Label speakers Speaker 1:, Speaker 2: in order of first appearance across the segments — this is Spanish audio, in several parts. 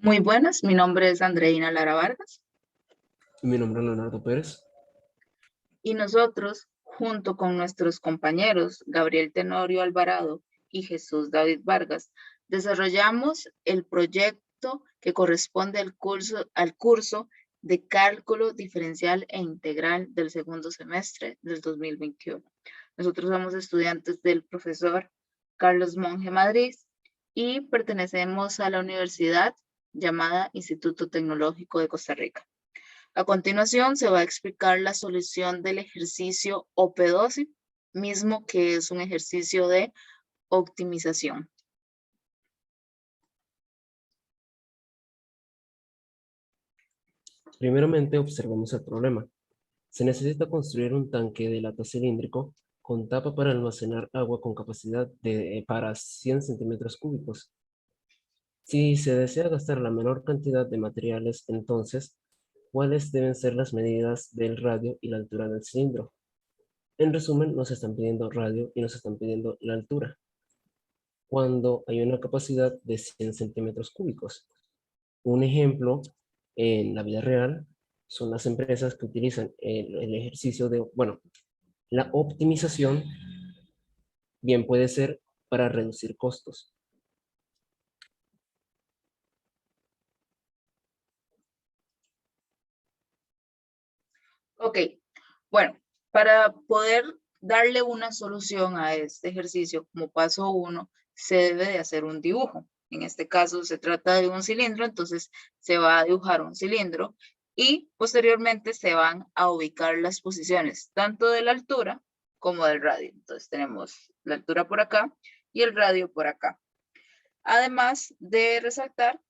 Speaker 1: Muy buenas, mi nombre es Andreina Lara Vargas
Speaker 2: Mi nombre es Leonardo Pérez.
Speaker 1: y nosotros, junto con nuestros compañeros Gabriel Tenorio Alvarado y Jesús David Vargas, desarrollamos el proyecto que corresponde al curso de Cálculo Diferencial e Integral del segundo semestre del 2021. Nosotros somos estudiantes del profesor Carlos Monge Madrid y pertenecemos a la universidad llamada Instituto Tecnológico de Costa Rica. A continuación se va a explicar la solución del ejercicio OP12, mismo que es un ejercicio de optimización.
Speaker 2: Primeramente observemos el problema. Se necesita construir un tanque de lata cilíndrico con tapa para almacenar agua con capacidad para 100 centímetros cúbicos. Si se desea gastar la menor cantidad de materiales, entonces, ¿cuáles deben ser las medidas del radio y la altura del cilindro? En resumen, nos están pidiendo radio y nos están pidiendo la altura, cuando hay una capacidad de 100 centímetros cúbicos. Un ejemplo en la vida real son las empresas que utilizan el ejercicio de, bueno, la optimización, bien puede ser para reducir costos.
Speaker 1: Ok, bueno, para poder darle una solución a este ejercicio, como paso 1, se debe de hacer un dibujo. En este caso se trata de un cilindro, entonces se va a dibujar un cilindro y posteriormente se van a ubicar las posiciones, tanto de la altura como del radio. Entonces tenemos la altura por acá y el radio por acá. Además de resaltar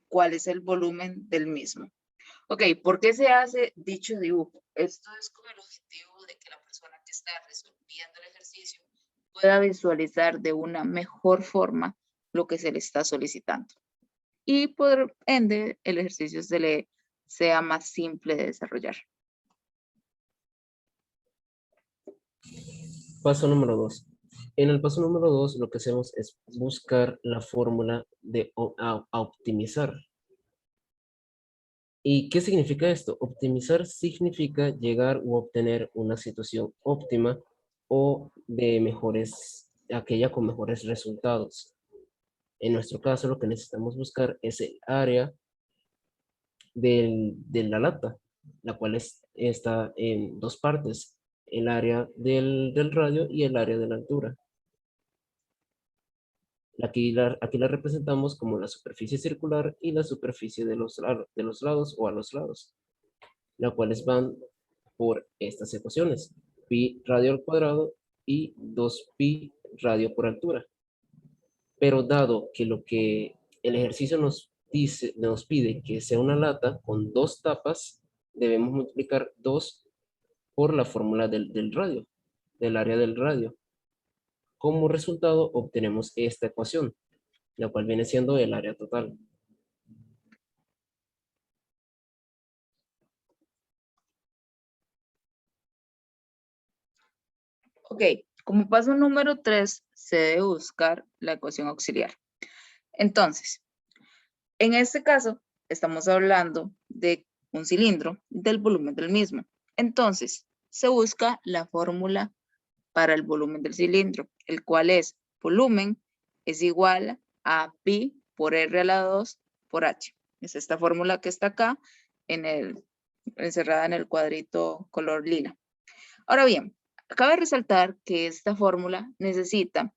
Speaker 1: cuál es el volumen del mismo. Ok, ¿por qué se hace dicho dibujo? Esto es con el objetivo de que la persona que está resolviendo el ejercicio pueda visualizar de una mejor forma lo que se le está solicitando. Y por ende, el ejercicio se le sea más simple de desarrollar.
Speaker 2: Paso número 2. En el paso número 2 lo que hacemos es buscar la fórmula de optimizar. ¿Y qué significa esto? Optimizar significa llegar u obtener una situación óptima o de aquella con mejores resultados. En nuestro caso, lo que necesitamos buscar es el área de la lata, la cual está en dos partes, el área del radio y el área de la altura. Aquí la representamos como la superficie circular y la superficie de los lados o a los lados, las cuales van por estas ecuaciones, pi radio al cuadrado y 2pi radio por altura. Pero dado que lo que el ejercicio nos pide que sea una lata con dos tapas, debemos multiplicar 2 por la fórmula del radio, del área del radio. Como resultado obtenemos esta ecuación, la cual viene siendo el área total.
Speaker 1: Ok, como paso número 3, se debe buscar la ecuación auxiliar. Entonces, en este caso, estamos hablando de un cilindro, del volumen del mismo. Entonces, se busca la fórmula para el volumen del cilindro, el cual es volumen es igual a pi por r a la 2 por h. Es esta fórmula que está acá encerrada en el cuadrito color lila. Ahora bien, cabe resaltar que esta fórmula necesita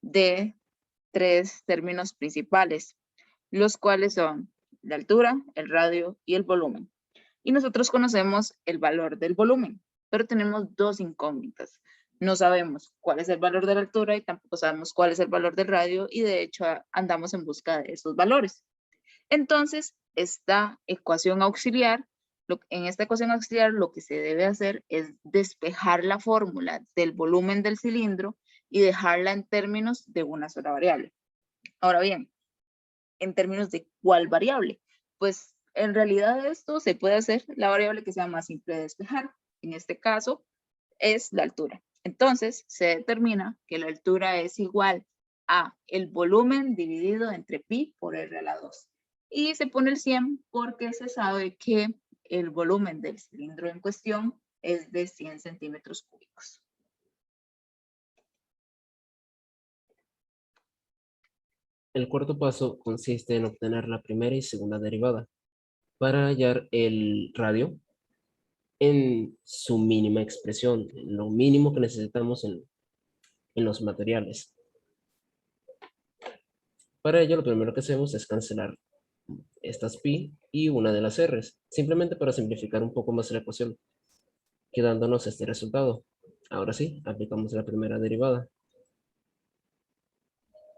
Speaker 1: de 3 términos principales, los cuales son la altura, el radio y el volumen. Y nosotros conocemos el valor del volumen, pero tenemos dos incógnitas. No sabemos cuál es el valor de la altura y tampoco sabemos cuál es el valor del radio y de hecho andamos en busca de esos valores. Entonces, en esta ecuación auxiliar lo que se debe hacer es despejar la fórmula del volumen del cilindro y dejarla en términos de una sola variable. Ahora bien, en términos de cuál variable. Pues en realidad esto se puede hacer la variable que sea más simple de despejar. En este caso es la altura. Entonces se determina que la altura es igual a el volumen dividido entre pi por r a la 2. y se pone el 100 porque se sabe que el volumen del cilindro en cuestión es de 100 centímetros cúbicos.
Speaker 2: El cuarto paso consiste en obtener la primera y segunda derivada para hallar el radio en su mínima expresión, lo mínimo que necesitamos en los materiales. Para ello, lo primero que hacemos es cancelar estas pi y una de las r's, simplemente para simplificar un poco más la ecuación, quedándonos este resultado. Ahora sí, aplicamos la primera derivada.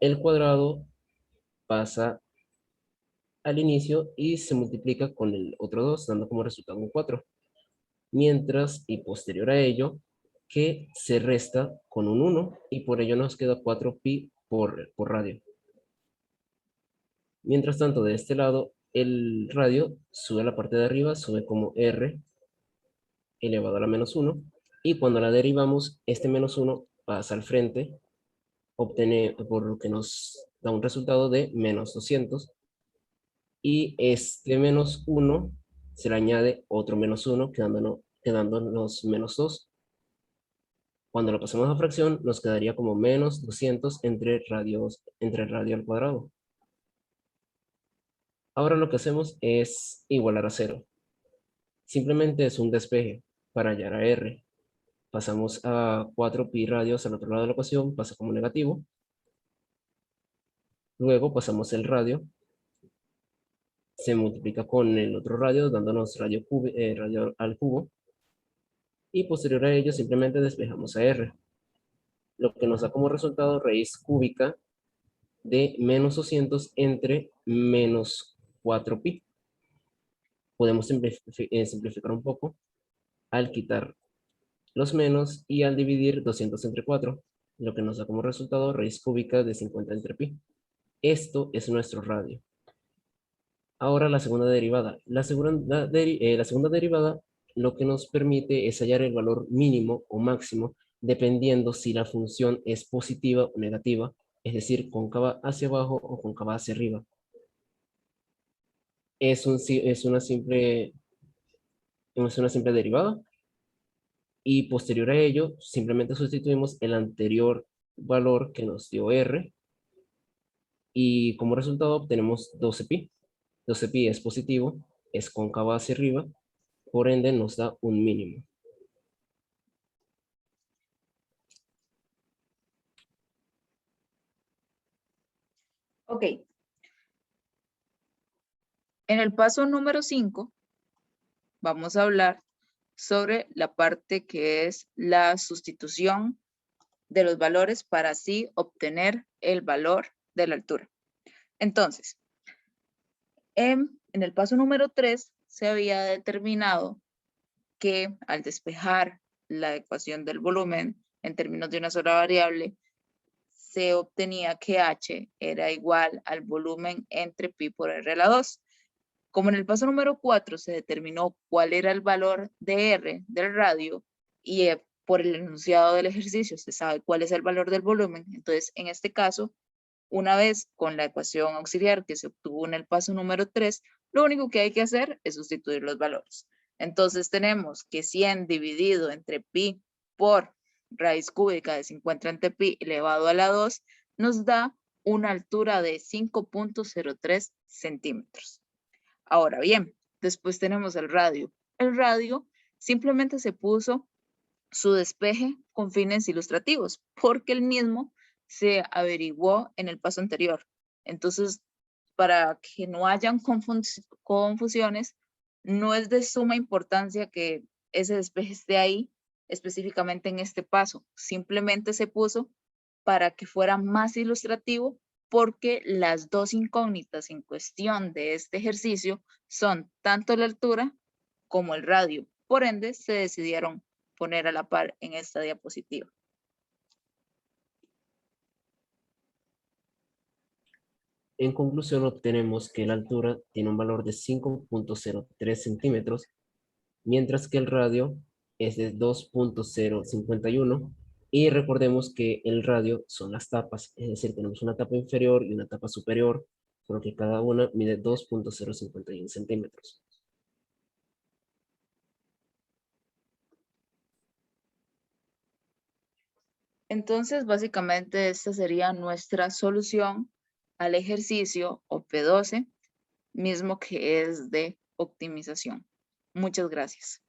Speaker 2: El cuadrado pasa al inicio y se multiplica con el otro 2, dando como resultado un 4. Mientras, y posterior a ello, que se resta con un 1 y por ello nos queda 4pi por radio. Mientras tanto, de este lado, el radio sube a la parte de arriba, sube como r elevado a la menos 1, y cuando la derivamos, este menos 1 pasa al frente, obtiene, por lo que nos da un resultado de menos 200, y este menos 1 se le añade otro menos 1, quedándonos menos 2. Cuando lo pasamos a fracción, nos quedaría como menos 200 entre radio al cuadrado. Ahora lo que hacemos es igualar a 0. Simplemente es un despeje para hallar a r. Pasamos a 4pi radios al otro lado de la ecuación, pasa como negativo. Luego pasamos el radio, se multiplica con el otro radio, dándonos radio al cubo. Y posterior a ello simplemente despejamos a r, lo que nos da como resultado raíz cúbica de menos 200 entre menos 4pi. Podemos simplificar un poco al quitar los menos y al dividir 200 entre 4, lo que nos da como resultado raíz cúbica de 50 entre pi. Esto es nuestro radio. Ahora la segunda derivada. La segunda derivada lo que nos permite es hallar el valor mínimo o máximo dependiendo si la función es positiva o negativa, es decir, cóncava hacia abajo o cóncava hacia arriba. Es una simple derivada y posterior a ello simplemente sustituimos el anterior valor que nos dio r y como resultado obtenemos 12pi. 12pi es positivo, es cóncavo hacia arriba, por ende nos da un mínimo.
Speaker 1: Ok. En el paso número 5, vamos a hablar sobre la parte que es la sustitución de los valores para así obtener el valor de la altura. Entonces, en el paso número 3 se había determinado que al despejar la ecuación del volumen en términos de una sola variable, se obtenía que h era igual al volumen entre pi por r a la 2. Como en el paso número 4 se determinó cuál era el valor de r del radio y por el enunciado del ejercicio se sabe cuál es el valor del volumen, entonces en este caso, una vez con la ecuación auxiliar que se obtuvo en el paso número 3, lo único que hay que hacer es sustituir los valores. Entonces tenemos que 100 dividido entre pi por raíz cúbica de 50 entre pi elevado a la 2 nos da una altura de 5.03 centímetros. Ahora bien, después tenemos el radio. El radio simplemente se puso su despeje con fines ilustrativos, porque el mismo se averiguó en el paso anterior. Entonces, para que no hayan confusiones, no es de suma importancia que ese despeje esté ahí específicamente en este paso. Simplemente se puso para que fuera más ilustrativo porque las dos incógnitas en cuestión de este ejercicio son tanto la altura como el radio. Por ende, se decidieron poner a la par en esta diapositiva.
Speaker 2: En conclusión, obtenemos que la altura tiene un valor de 5.03 centímetros, mientras que el radio es de 2.051, y recordemos que el radio son las tapas, es decir, tenemos una tapa inferior y una tapa superior, por lo que cada una mide 2.051 centímetros.
Speaker 1: Entonces, básicamente, esta sería nuestra solución al ejercicio OP12, mismo que es de optimización. Muchas gracias.